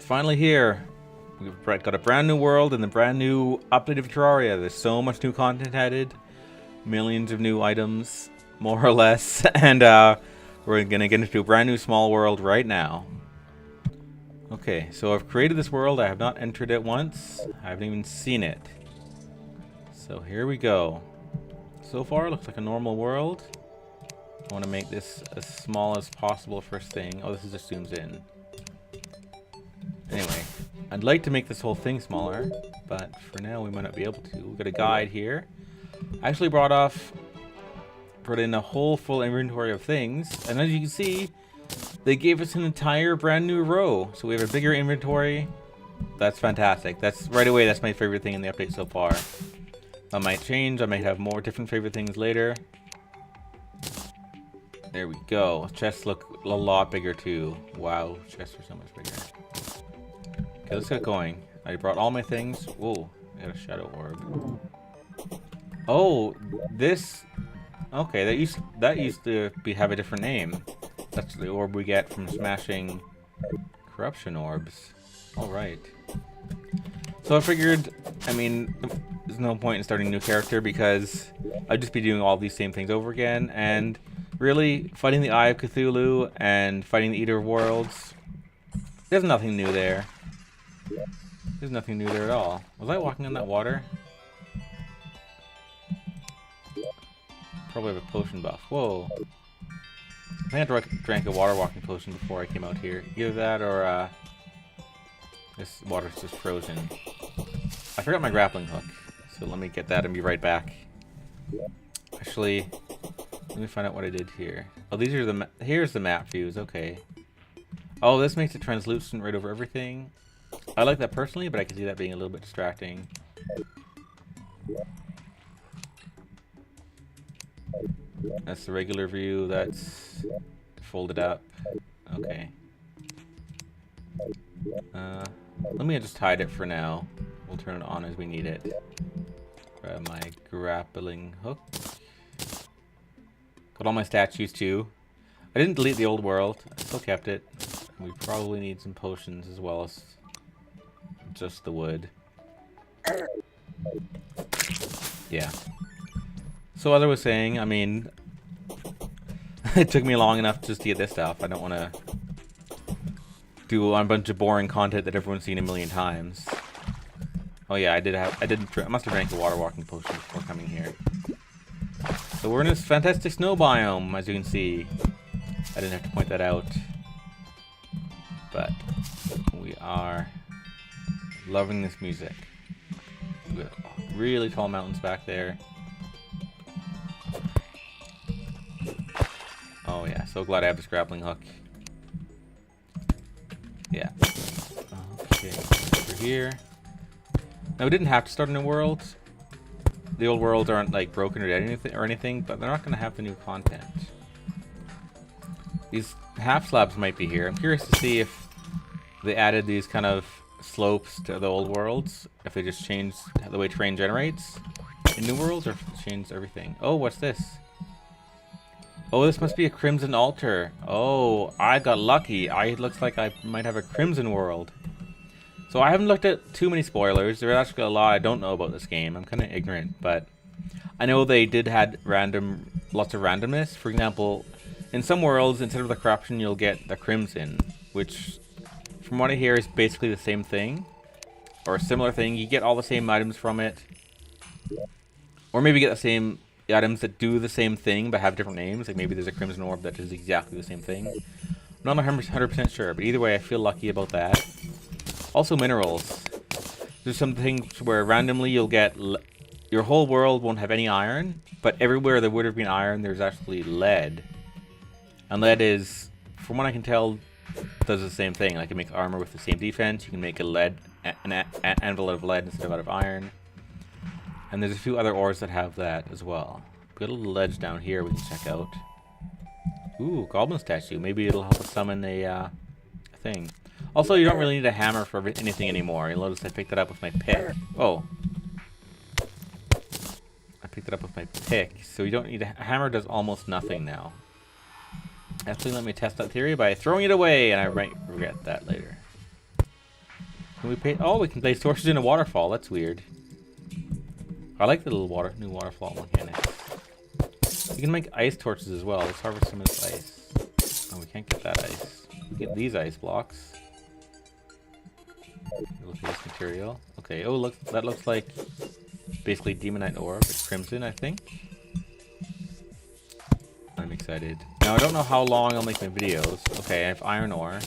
It's finally here. We've got a brand new world and the brand new update of Terraria. There's so much new content added, millions of new items, more or less, and we're gonna get into a brand new small world right now. Okay, so I've created this world. I have not entered it once. I haven't even seen it. So here we go. So far, it looks like a normal world. I want to make this as small as possible first thing. Oh, this is just zooms in. Anyway, I'd like to make this whole thing smaller, but for now we might not be able to. We've got a guide here. I actually brought in a whole full inventory of things, and as you can see, they gave us an entire brand new row. So we have a bigger inventory. That's fantastic. That's right away, that's my favorite thing in the update so far. That might change. I might have more different favorite things later. There we go. Chests look a lot bigger too. Wow, chests are so much bigger. Okay, let's get going. I brought all my things. Whoa, I got a shadow orb. Oh, this. Okay, that used to have a different name. That's the orb we get from smashing corruption orbs. All right. So I figured, I mean, there's no point in starting a new character because I'd just be doing all these same things over again. And really, fighting the Eye of Cthulhu and fighting the Eater of Worlds, there's nothing new there. There's nothing new there at all. Was I walking on that water? Probably have a potion buff. Whoa. I think I drank a water walking potion before I came out here. Either that or this water's just frozen. I forgot my grappling hook, so let me get that and be right back. Actually, let me find out what I did here. Oh, these are here's the map views. Okay. Oh, this makes it translucent right over everything. I like that personally, but I can see that being a little bit distracting. That's the regular view. That's folded up. Okay. Let me just hide it for now. We'll turn it on as we need it. Grab my grappling hook. Got all my statues too. I didn't delete the old world. I still kept it. We probably need some potions as well as just the wood. Yeah. So as I was saying, I mean, it took me long enough just to get this stuff. I don't want to do a bunch of boring content that everyone's seen a million times. Oh yeah, I must have drank a water walking potion before coming here. So we're in this fantastic snow biome, as you can see. I didn't have to point that out. But we are loving this music. We got really tall mountains back there. Oh yeah, so glad I have this grappling hook. Yeah. Okay, over here. Now we didn't have to start a new world. The old worlds aren't like broken or dead or anything, but they're not going to have the new content. These half slabs might be here. I'm curious to see if they added these kind of slopes to the old worlds, if they just changed the way terrain generates in new worlds, or if they changed everything. Oh, what's this? Oh, this must be a crimson altar. Oh, I got lucky. It looks like I might have a crimson world. So I haven't looked at too many spoilers. There's actually a lot I don't know about this game. I'm kind of ignorant, but I know they did had lots of randomness. For example, in some worlds, instead of the corruption, you'll get the crimson, which, from what I hear, is basically the same thing, or a similar thing. You get all the same items from it, or maybe get the same items that do the same thing but have different names. Like maybe there's a crimson orb that does exactly the same thing. I'm not 100% sure, but either way, I feel lucky about that. Also, minerals. There's some things where randomly you'll get your whole world won't have any iron, but everywhere there would have been iron, there's actually lead. And lead is, from what I can tell, does the same thing. Like, you make armor with the same defense. You can make an anvil out of lead instead of out of iron. And there's a few other ores that have that as well. We've got a little ledge down here we can check out. Ooh, goblin statue. Maybe it'll help us summon a thing. Also, you don't really need a hammer for anything anymore. You'll notice I picked it up with my pick. Oh. I picked it up with my pick. So you don't need a hammer. Does almost nothing now. Actually, let me test that theory by throwing it away, and I might regret that later. Can we pay? Oh, we can place torches in a waterfall. That's weird. I like the little new waterfall mechanics. You can make ice torches as well. Let's harvest some of this ice. Oh, we can't get that ice. We get these ice blocks. Look at this material. Okay. Oh, look. That looks like basically Demonite ore, but crimson, I think. I'm excited. Now I don't know how long I'll make my videos. Okay, I have iron ore.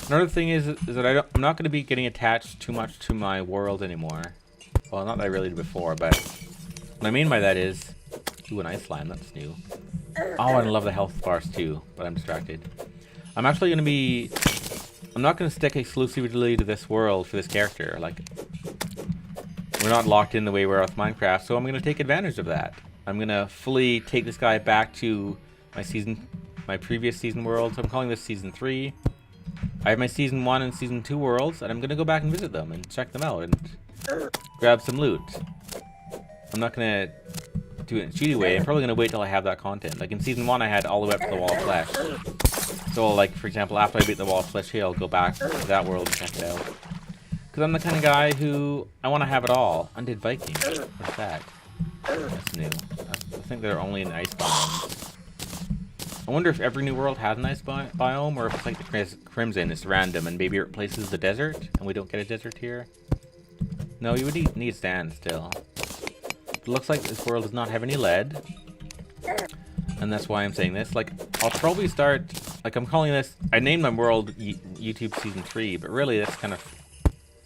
Another thing is that I'm not going to be getting attached too much to my world anymore. Well, not that I really did before, but what I mean by that is, ooh, an ice slime. That's new. Oh, and I love the health bars too, but I'm distracted. I'm actually going to be. I'm not going to stick exclusively to this world for this character. Like, we're not locked in the way we are with Minecraft, so I'm going to take advantage of that. I'm going to fully take this guy back to my previous season world. So I'm calling this season 3. I have my season 1 and season 2 worlds, and I'm going to go back and visit them and check them out and grab some loot. I'm not going to do it in a cheaty way. I'm probably going to wait till I have that content. Like in season 1, I had all the way up to the Wall of Flesh. So, like, for example, after I beat the Wall of Flesh here, I'll go back to that world and check it out. Because I'm the kind of guy who, I want to have it all. Undead Viking. What's that? That's new. I think they're only in ice biomes. I wonder if every new world has an ice biome, or if it's like the Crimson, it's random, and maybe it replaces the desert, and we don't get a desert here. No, you would need sand still. It looks like this world does not have any lead. And that's why I'm saying this. Like, I'll probably start, like, I'm calling this, I named my world YouTube Season 3, but really that's kind of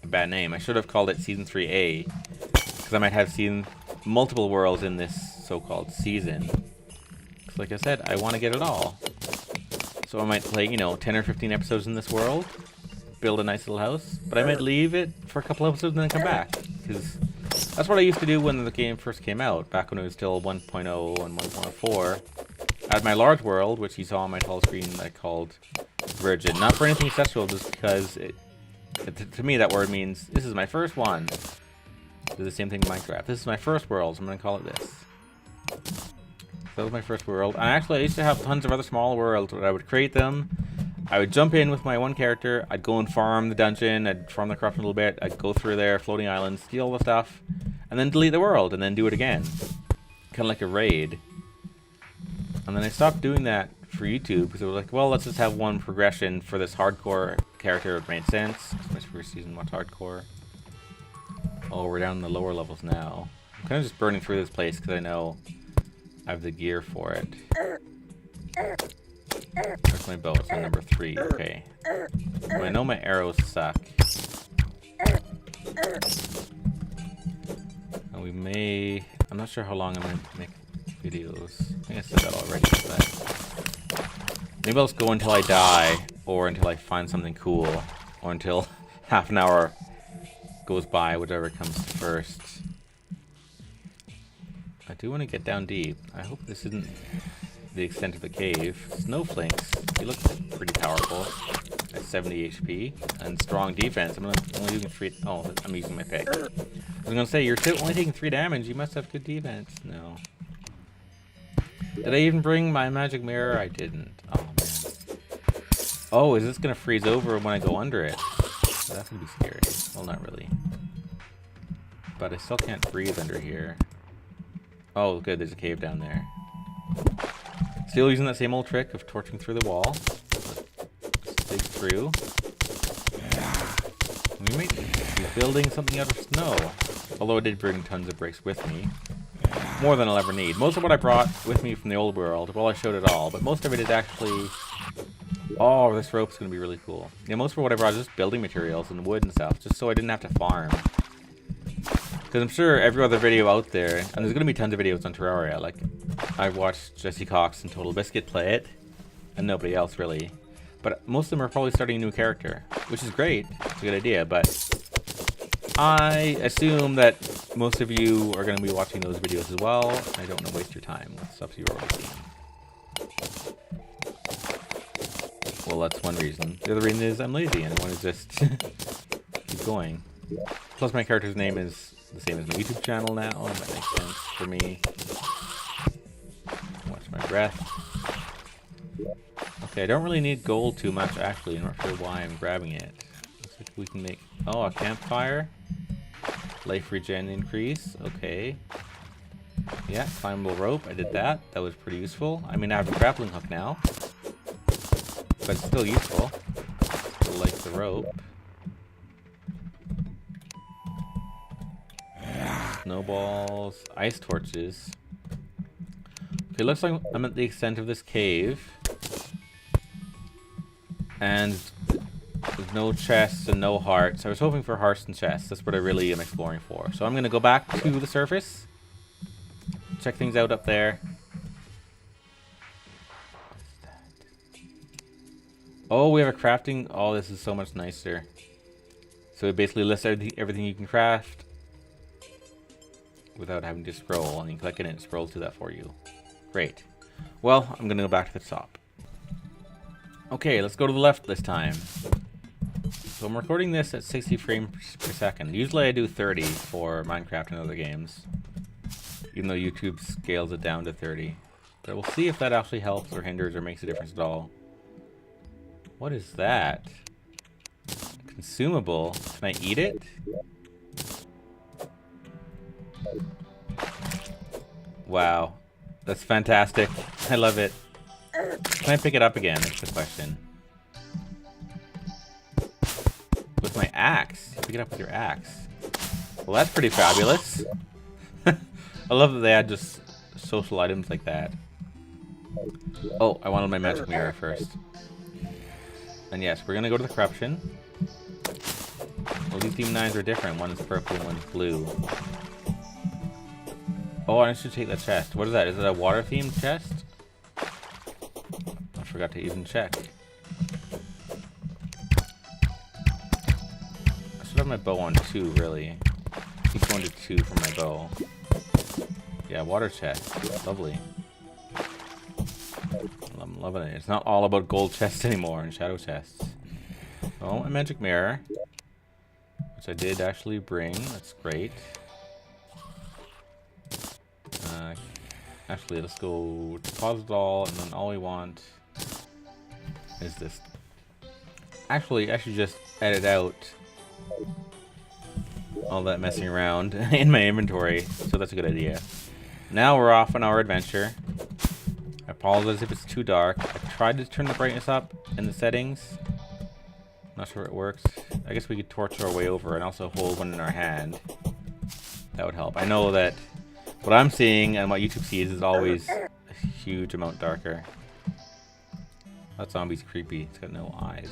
a bad name. I should have called it Season 3A, because I might have seen multiple worlds in this so-called season. Because like I said, I want to get it all. So I might play, you know, 10 or 15 episodes in this world, build a nice little house, but I might leave it for a couple episodes and then come back. Because that's what I used to do when the game first came out, back when it was still 1.0 and 1.4. I had my large world, which you saw on my tall screen, I called Virgin. Not for anything sexual, just because to me that word means, this is my first one. Do the same thing in Minecraft. This is my first world, so I'm going to call it this. So that was my first world. And actually, I used to have tons of other small worlds where I would create them. I would jump in with my one character. I'd go and farm the dungeon. I'd farm the craft a little bit. I'd go through there, floating islands, steal all the stuff, and then delete the world, and then do it again. Kind of like a raid. And then I stopped doing that for YouTube because it was like, well, let's just have one progression for this hardcore character. It made sense. It's my first season. What's hardcore? Oh, we're down in the lower levels now. I'm kind of just burning through this place because I know I have the gear for it. Where's my bow? It's on number 3. Okay. Well, I know my arrows suck. And we may... I'm not sure how long I'm going to make videos. I think I said that already, but... Maybe I'll just go until I die, or until I find something cool, or until half an hour goes by, whatever comes first. I do want to get down deep. I hope this isn't the extent of the cave. Snowflakes, he looks pretty powerful at 70 HP and strong defense. I'm only using 3. Oh, I'm using my pick. I was gonna say, you're still only taking 3 damage. You must have good defense. No. Did I even bring my magic mirror? I didn't. Oh man. Oh, is this gonna freeze over when I go under it? That's gonna be scary. Well, not really. But I still can't breathe under here. Oh, good. There's a cave down there. Still using that same old trick of torching through the wall. Dig through. We might be building something out of snow. Although I did bring tons of bricks with me. More than I'll ever need. Most of what I brought with me from the old world, well, I showed it all. But most of it is actually... Oh, this rope's going to be really cool. Yeah, most of what I brought is just building materials and wood and stuff. Just so I didn't have to farm. Because I'm sure every other video out there, and there's going to be tons of videos on Terraria, like, I've watched Jesse Cox and Total Biscuit play it, and nobody else really. But most of them are probably starting a new character, which is great. It's a good idea, but I assume that most of you are going to be watching those videos as well. I don't want to waste your time with stuff you've already seen. Well, that's one reason. The other reason is I'm lazy and I want to just keep going. Plus my character's name is the same as my YouTube channel now, and that makes sense for me. Watch my breath. Okay, I don't really need gold too much, actually. I'm not sure why I'm grabbing it. Let's like we can make... Oh, a campfire. Life regen increase. Okay. Yeah, climbable rope. I did that. That was pretty useful. I mean, I have a grappling hook now. But it's still useful. Still like the rope. Snowballs. Ice torches. Okay, looks like I'm at the extent of this cave. And there's no chests and no hearts. I was hoping for hearts and chests. That's what I really am exploring for. So I'm going to go back to the surface. Check things out up there. Oh, we have a crafting. Oh, this is so much nicer. So it basically lists everything you can craft without having to scroll. And you click it and it scrolls to that for you. Great. Well, I'm going to go back to the top. Okay, let's go to the left this time. So I'm recording this at 60 frames per second. Usually I do 30 for Minecraft and other games. Even though YouTube scales it down to 30. But we'll see if that actually helps or hinders or makes a difference at all. What is that? Consumable. Can I eat it? Wow. That's fantastic. I love it. Can I pick it up again? That's the question. With my axe. Pick it up with your axe. Well, that's pretty fabulous. I love that they add just social items like that. Oh, I wanted my magic mirror first. And yes, we're gonna go to the corruption. Well, these demon eyes are different. One is purple and one is blue. Oh, I should take that chest. What is that? Is it a water-themed chest? I forgot to even check. I should have my bow on 2, really. Keep going to 2 for my bow. Yeah, water chest. Lovely. I'm loving it. It's not all about gold chests anymore and shadow chests. Oh, a magic mirror. Which I did actually bring. That's great. Actually, let's go deposit all, and then all we want is this. Actually, I should just edit out all that messing around in my inventory, so that's a good idea. Now we're off on our adventure. I apologize if it's too dark. I tried to turn the brightness up in the settings. Not sure it works. I guess we could torch our way over and also hold one in our hand. That would help. I know that what I'm seeing and what YouTube sees is always a huge amount darker. That zombie's creepy. It's got no eyes.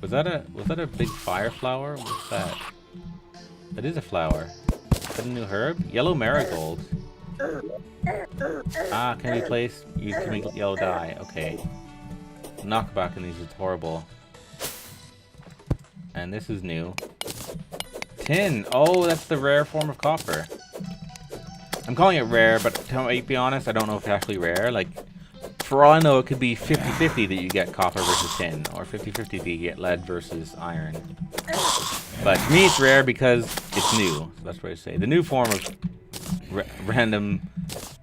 Was that a big fire flower? What's that? That is a flower. Is that a new herb? Yellow marigold. Ah, can be placed. You can make yellow dye. Okay. Knockback in these is horrible. And this is new. Tin! Oh, that's the rare form of copper. I'm calling it rare, but to be honest, I don't know if it's actually rare. Like, for all I know, it could be 50-50 that you get copper versus tin, or 50-50 that you get lead versus iron. But to me, it's rare because it's new. So that's what I say. The new form of random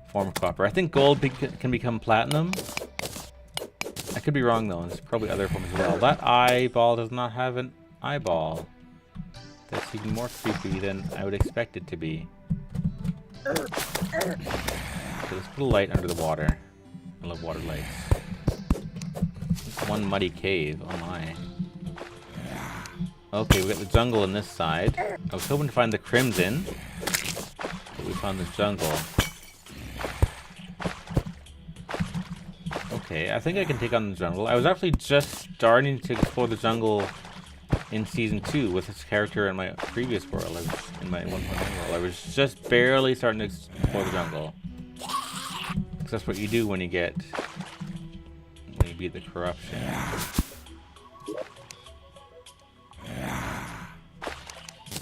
form of copper. I think gold can become platinum. I could be wrong though. There's probably other forms as well. That eyeball does not have an eyeball. That's even more creepy than I would expect it to be. So let's put a light under the water. I love water lights. One muddy cave. Oh my. Okay, we got the jungle on this side. I was hoping to find the crimson, but we found the jungle. Okay, I think I can take on the jungle. I was actually just starting to explore the jungle in Season 2 with this character in my previous world, in my 1.1 world. I was just barely starting to explore the jungle. Because that's what you do when you beat the corruption.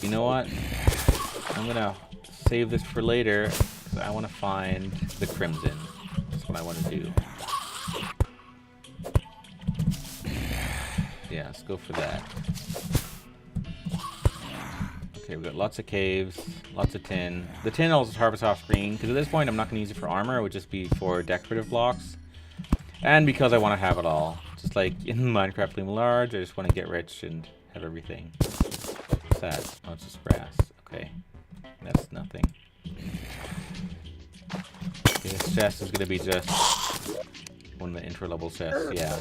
You know what? I'm gonna save this for later, because I want to find the crimson. That's what I want to do. Yeah, let's go for that. Okay, we've got lots of caves, lots of tin. The tin I'll just harvest off screen, because at this point I'm not going to use it for armor. It would just be for decorative blocks. And because I want to have it all Just like in Minecraft Living Large, I just want to get rich and have everything. What's that? Oh, it's just grass. Okay. That's nothing. Okay, this chest is going to be just one of the intro level chests, yeah.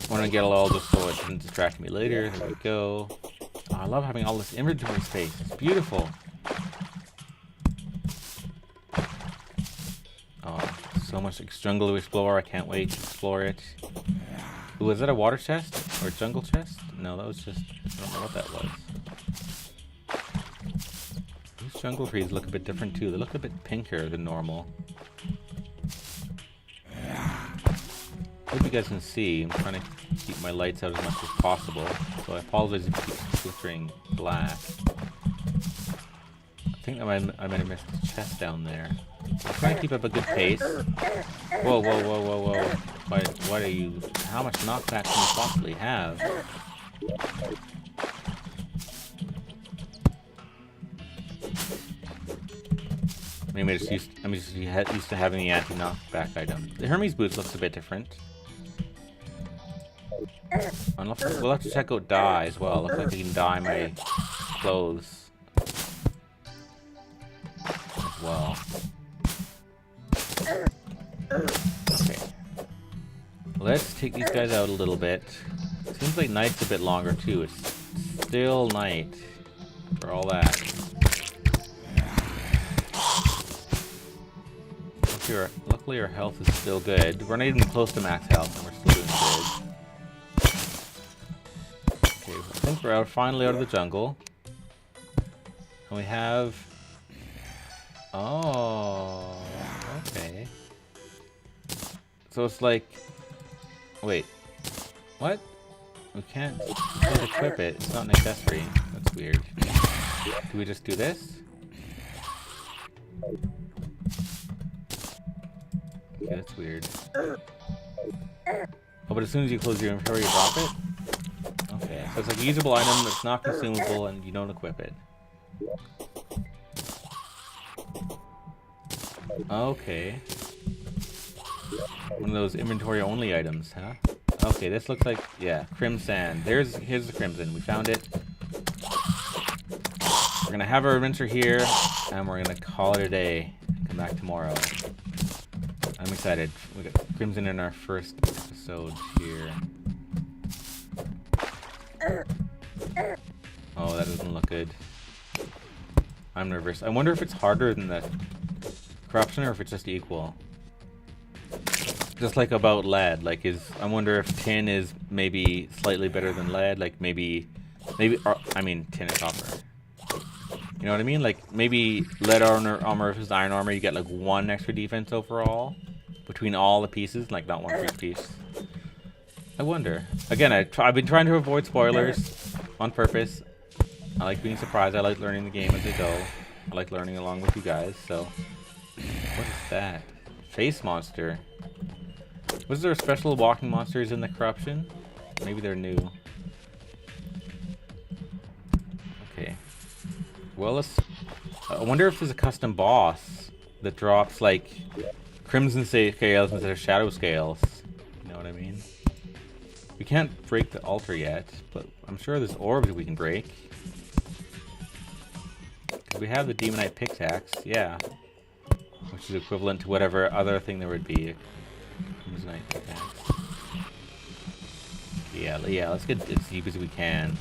I want to get it all just so it doesn't distract me later. There we go. Oh, I love having all this inventory space. It's beautiful. Oh, so much jungle to explore. I can't wait to explore it. Ooh, was that a water chest? Or a jungle chest? No, that was just... I don't know what that was. These jungle trees look a bit different too. They look a bit pinker than normal. Hope you guys can see. I'm trying to keep my lights out as much as possible. So I apologize if you keep filtering black. I think I might have missed the chest down there. I'm trying to keep up a good pace. Whoa, whoa, whoa, whoa, whoa. What are you... How much knockback can you possibly have? Maybe I'm just used to having the anti-knockback item. The Hermes boots looks a bit different. We'll have to check out dye as well. Looks like we can dye my clothes as well. Okay. Let's take these guys out a little bit. Seems like night's a bit longer too. It's still night for all that. Luckily our health is still good. We're not even close to max health and we're still doing good. Okay, I think we're finally out of the jungle. And we have... Oh, okay. So it's like... Wait. What? We can't equip it. It's not an accessory. That's weird. Do we just do this? Okay, that's weird. Oh, but as soon as you close your inventory, you drop it? Okay, so it's like a usable item that's not consumable and you don't equip it. Okay. One of those inventory only items, huh? Okay, this looks like, yeah, crimson. Here's the crimson. We found it. We're gonna have our adventure here, and we're gonna call it a day. Come back tomorrow. I'm excited. We got crimson in our first episode here. Oh, that doesn't look good. I'm nervous. I wonder if it's harder than the corruption or if it's just equal. Just like about lead, like I wonder if tin is maybe slightly better than lead, like maybe, I mean tin and copper. You know what I mean? Like maybe lead armor versus iron armor, you get like 1 extra defense overall between all the pieces, like not one for each piece. I wonder. Again, I've been trying to avoid spoilers on purpose. I like being surprised. I like learning the game as I go. I like learning along with you guys. So, what is that? Face monster. Was there special walking monsters in the corruption? Maybe they're new. Okay. Well, I wonder if there's a custom boss that drops like crimson scales instead of shadow scales. You know what I mean? We can't break the altar yet, but I'm sure there's orbs that we can break. We have the demonite pickaxe, yeah, which is equivalent to whatever other thing there would be. Demonite pickaxe. Yeah, let's get as deep as we can.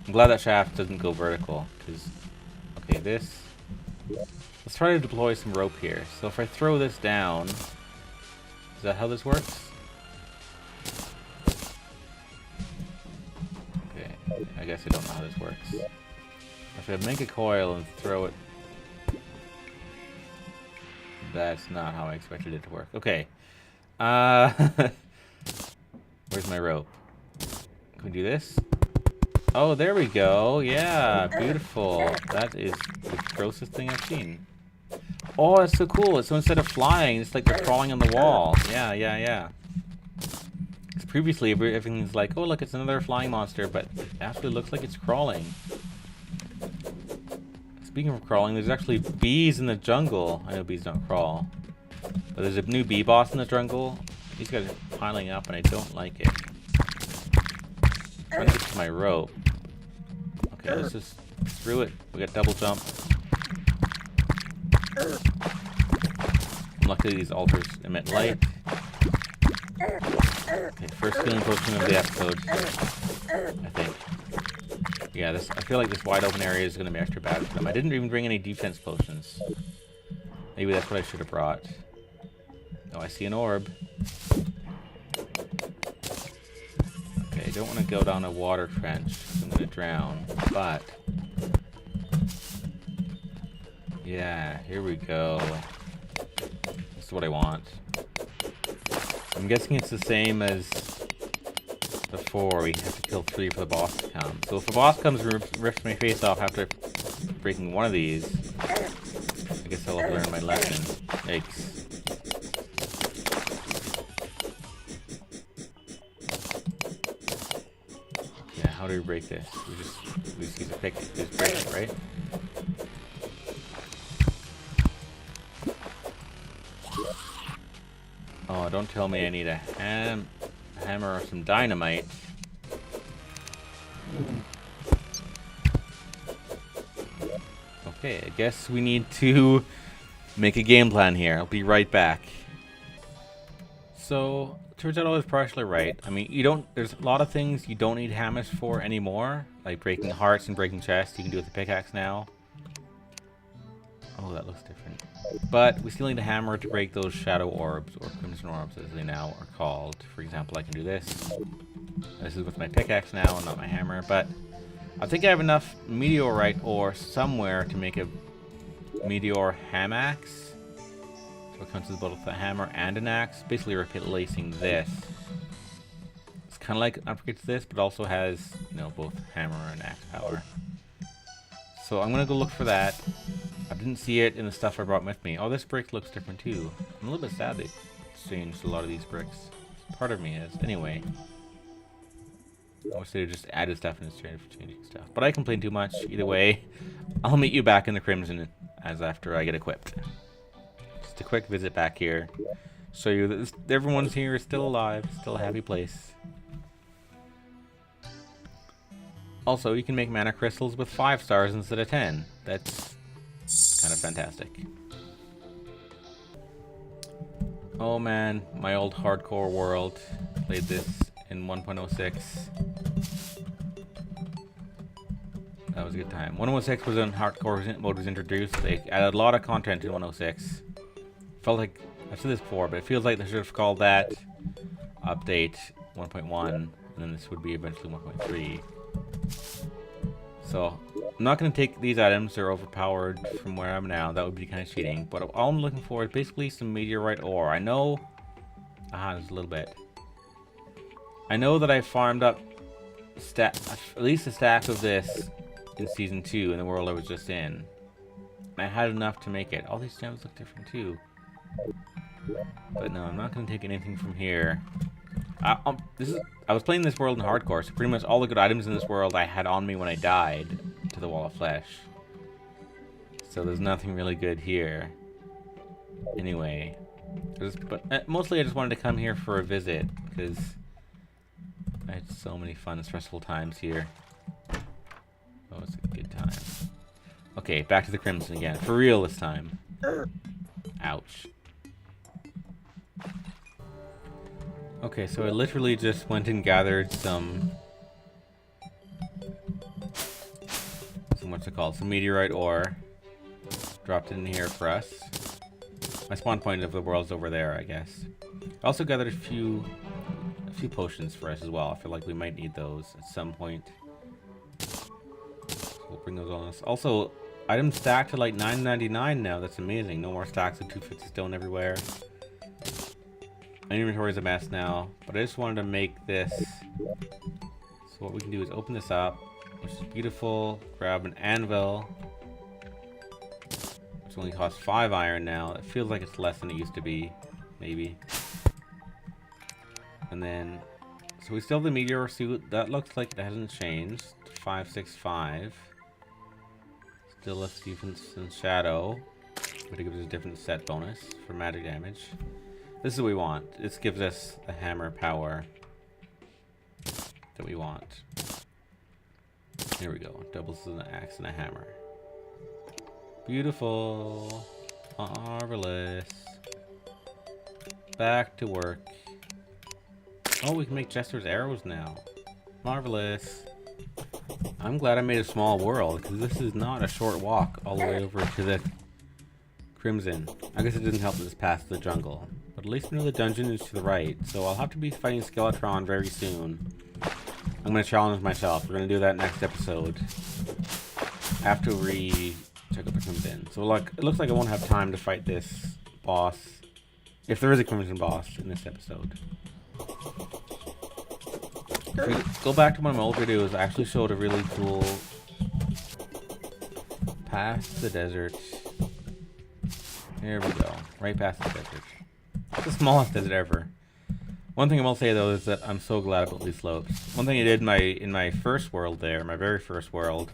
I'm glad that shaft doesn't go vertical, because, okay, this... Let's try to deploy some rope here. So if I throw this down, is that how this works? Okay, I guess I don't know how this works. If I make a coil and throw it... That's not how I expected it to work. Okay. Where's my rope? Can we do this? Oh, there we go. Yeah, beautiful. That is the grossest thing I've seen. Oh, that's so cool. So instead of flying, it's like they're crawling on the wall. Yeah. Because previously, everything's like, oh, look, it's another flying monster, but it actually looks like it's crawling. Speaking of crawling, there's actually bees in the jungle. I know bees don't crawl. But there's a new bee boss in the jungle. These guys are piling up and I don't like it. I'm trying to get to my rope. Okay, let's just through it. We got double jump. Luckily these altars emit light. Okay, first healing potion of the episode, I think. Yeah, this. I feel like this wide open area is going to be extra bad for them. I didn't even bring any defense potions. Maybe that's what I should have brought. Oh, I see an orb. Okay, I don't want to go down a water trench. I'm going to drown, but... yeah, here we go. This is what I want. I'm guessing it's the same as before. We have to kill 3 for the boss to come. So if the boss comes and rips my face off after breaking one of these, I guess I'll have learned my lesson. Yikes. Yeah, how do we break this? We just use a pick. Just break it, right? Oh, don't tell me I need a hammer or some dynamite. Okay, I guess we need to make a game plan here. I'll be right back. So, turns out I was partially right. I mean, there's a lot of things you don't need hammers for anymore. Like breaking hearts and breaking chests. You can do it with the pickaxe now. Oh, that looks different. But we still need a hammer to break those shadow orbs, or crimson orbs as they now are called. For example, I can do this. This is with my pickaxe now and not my hammer, but I think I have enough meteorite ore somewhere to make a meteor hamaxe. So it comes with both a hammer and an axe, basically replacing this. It's kind of like an upgrade to this, but also has, you know, both hammer and axe power. So I'm gonna go look for that. I didn't see it in the stuff I brought with me. Oh, this brick looks different too. I'm a little bit sad they changed a lot of these bricks. Part of me is. Anyway. I wish they just added stuff instead of changing stuff. But I complain too much. Either way, I'll meet you back in the Crimson as after I get equipped. Just a quick visit back here. Show you that everyone's here is still alive. Still a happy place. Also, you can make mana crystals with 5 stars instead of 10. That's kind of fantastic. Oh man, my old hardcore world. Played this in 1.06. That was a good time. 1.06 was when hardcore mode was introduced. They added a lot of content in 1.06. Felt like, I've said this before, but it feels like they should have called that update 1.1, and then this would be eventually 1.3. So, I'm not going to take these items, they're overpowered from where I'm now, that would be kind of cheating, but all I'm looking for is basically some meteorite ore. I know, there's a little bit. I know that I farmed up at least a stack of this in Season 2 in the world I was just in. I had enough to make it. All these gems look different too. But no, I'm not going to take anything from here. I was playing this world in hardcore, so pretty much all the good items in this world I had on me when I died to the Wall of Flesh. So there's nothing really good here. Anyway, but mostly I just wanted to come here for a visit because I had so many fun, stressful times here. Oh, it's a good time. Okay, back to the Crimson again. For real this time. Ouch. Okay, so I literally just went and gathered some what's it called? Some meteorite ore. Dropped it in here for us. My spawn point of the world's over there, I guess. I also gathered a few potions for us as well. I feel like we might need those at some point. So we'll bring those on us. Also, items stacked to like $9.99 now. That's amazing. No more stacks of 250 stone everywhere. My inventory is a mess now, but I just wanted to make this. So what we can do is open this up, which is beautiful. Grab an anvil, which only costs 5 iron now. It feels like it's less than it used to be, maybe. And then, so we still have the meteor suit. That looks like it hasn't changed. 565. Still a Stephenson shadow. But it gives us a different set bonus for magic damage. This is what we want. This gives us the hammer power that we want. Here we go. Doubles an axe and a hammer. Beautiful. Marvelous. Back to work. Oh, we can make Jester's arrows now. Marvelous. I'm glad I made a small world, because this is not a short walk all the way over to the Crimson. I guess it didn't help that it's past the jungle. But at least we know the dungeon is to the right, so I'll have to be fighting Skeletron very soon. I'm going to challenge myself. We're going to do that next episode. After we check out the Crimson. So like, it looks like I won't have time to fight this boss. If there is a Crimson boss in this episode. If we go back to one of my old videos, I actually showed a really cool past the desert. Here we go. Right past the desert. It's the smallest desert ever. One thing I will say though is that I'm so glad about these slopes. One thing I did in my first world there, my very first world,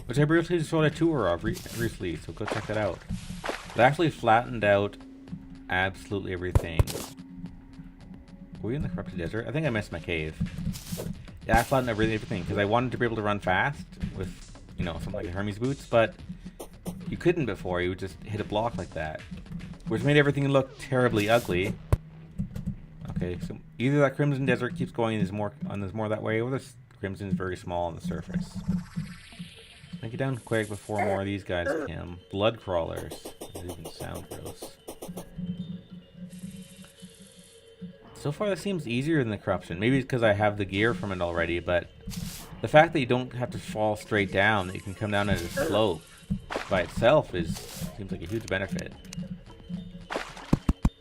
which I briefly showed a tour of recently, so go check that out. It actually flattened out absolutely everything. Were we in the corrupted desert? I think I missed my cave. Yeah, I flattened everything because I wanted to be able to run fast with, you know, something like Hermes boots, but you couldn't before. You would just hit a block like that, which made everything look terribly ugly. Okay, so either that Crimson Desert keeps going and there's more that way, or this Crimson is very small on the surface. Make it down quick before more of these guys come. Blood crawlers. That doesn't even sound gross. So far, this seems easier than the corruption. Maybe it's because I have the gear from it already, but the fact that you don't have to fall straight down, that you can come down at a slope by itself seems like a huge benefit.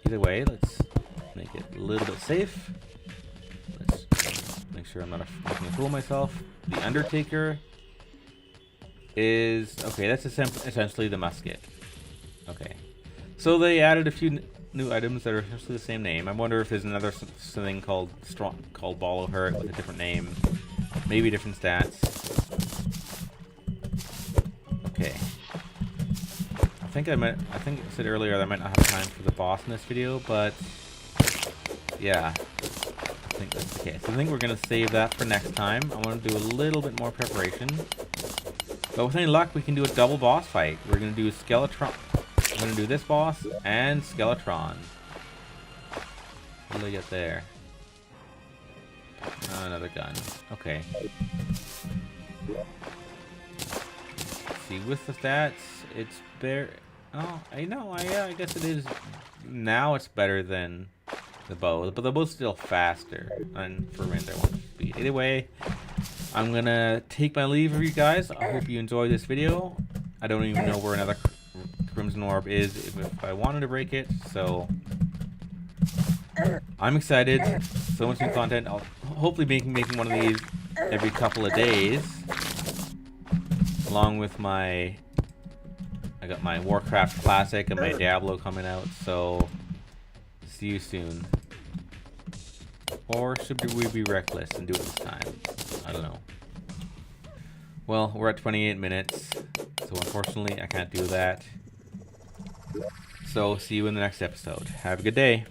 Either way, let's make it a little bit safe. Let's make sure I'm not making a fool of myself. The Undertaker is... okay, that's essentially the musket. Okay. So they added a few new items that are essentially the same name. I wonder if there's another something called Ball of Hurt with a different name. Maybe different stats. Okay. I think I said earlier that I might not have time for the boss in this video, but yeah, I think that's the case. I think we're gonna save that for next time. I want to do a little bit more preparation. But with any luck, we can do a double boss fight. We're gonna do Skeletron. I'm gonna do this boss and Skeletron. What do I get there? Another gun. Okay. Let's see, with the stats, it's better. Oh, I know. I guess it is. Now it's better than the bow, but the bow's still faster. And for render, I want speed. Either way, I'm gonna take my leave of you guys. I hope you enjoyed this video. I don't even know where another Crimson Orb is if I wanted to break it, so I'm excited. So much new content. I'll hopefully be making one of these every couple of days, along with I got my Warcraft Classic and my Diablo coming out, so see you soon. Or should we be reckless and do it this time? I don't know. Well, we're at 28 minutes, so unfortunately I can't do that. So, see you in the next episode. Have a good day.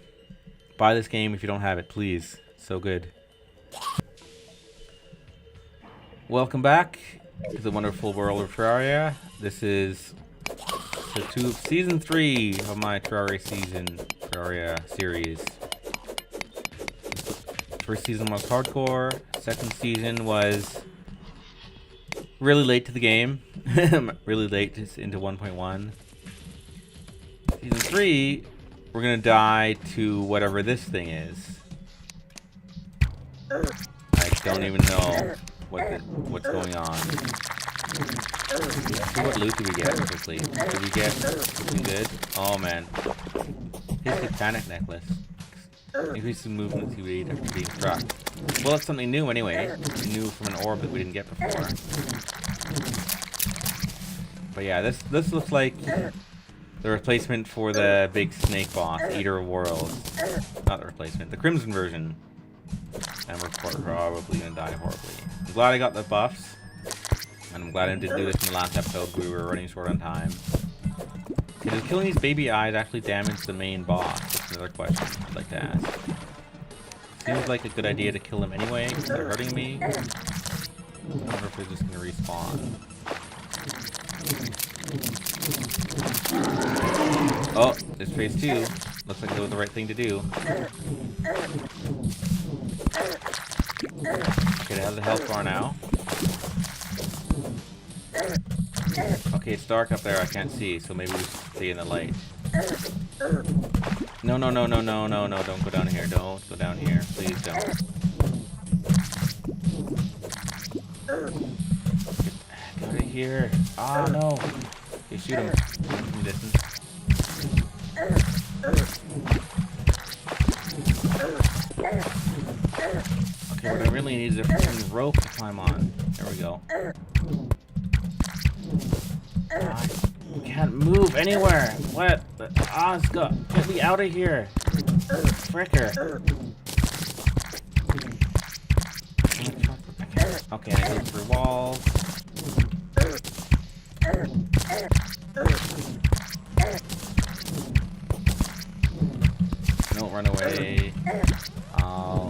Buy this game if you don't have it, please. It's so good. Welcome back to the wonderful world of Terraria. This is Season 3 of my Terraria series. First season was hardcore. Second season was really late to the game. Really late into 1.1. Season 3, we're gonna die to whatever this thing is. I don't even know what's going on. Let's see what loot do we get quickly. Did we get something good? Oh man. His Satanic Necklace. Increases movement speed after being struck. Well, it's something new anyway. New from an orb that we didn't get before. But yeah, this looks like the replacement for the big snake boss, Eater of Worlds. Not the replacement, the Crimson version. And we're probably gonna die horribly. I'm glad I got the buffs. And I'm glad I didn't do this in the last episode. We were running short on time. Does killing these baby eyes actually damage the main boss? That's another question I'd like to ask. Seems like a good idea to kill them anyway, because they're hurting me. I wonder if they're just gonna respawn. Oh, there's phase 2. Looks like it was the right thing to do. Okay, it has a health bar now. Okay, it's dark up there, I can't see, so maybe we should stay in the light. No, no, no, no, no, no, no, don't go down here, don't go down here, please don't. Get out of here. Ah, oh, no. Okay, shoot him from distance. Okay, what I really need is a freaking rope to climb on. There we go. I can't move anywhere. What? Ah, let's go. Get me out of here. Fricker. Okay, I go through walls. Don't run away. Oh.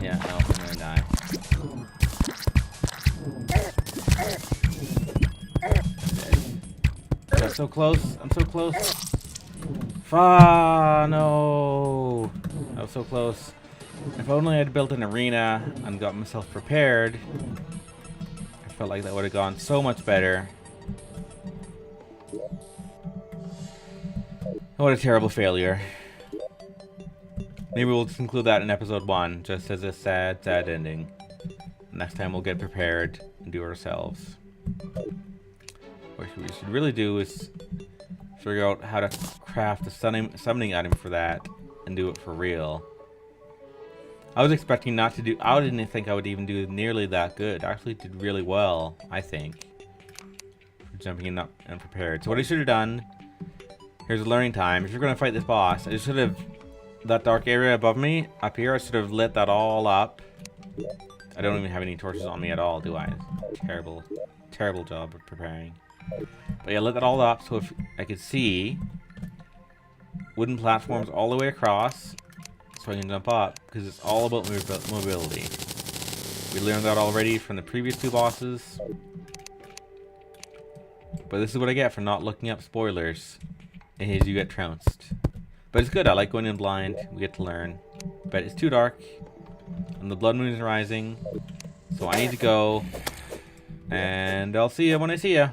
Yeah, no, I'm gonna die. I'm so close. I'm so close. No. I was so close. If only I'd built an arena and got myself prepared, I felt like that would have gone so much better. What a terrible failure. Maybe we'll just include that in episode 1, just as a sad, sad ending. Next time we'll get prepared and do it ourselves. What we should really do is figure out how to craft a summoning item for that and do it for real. I was expecting not to do... I didn't think I would even do nearly that good. I actually did really well, I think, for jumping in unprepared. So what I should have done... Here's a learning time. If you're going to fight this boss, I should have... That dark area above me, up here, I should have lit that all up. I don't even have any torches on me at all, do I? Terrible, terrible job of preparing. But yeah, lit that all up so if I could see wooden platforms all the way across so I can jump up, because it's all about mobility. We learned that already from the previous 2 bosses. But this is what I get for not looking up spoilers. Is you get trounced. But it's good, I like going in blind, we get to learn. But it's too dark, and the blood moon is rising, so I need to go, and I'll see you when I see you.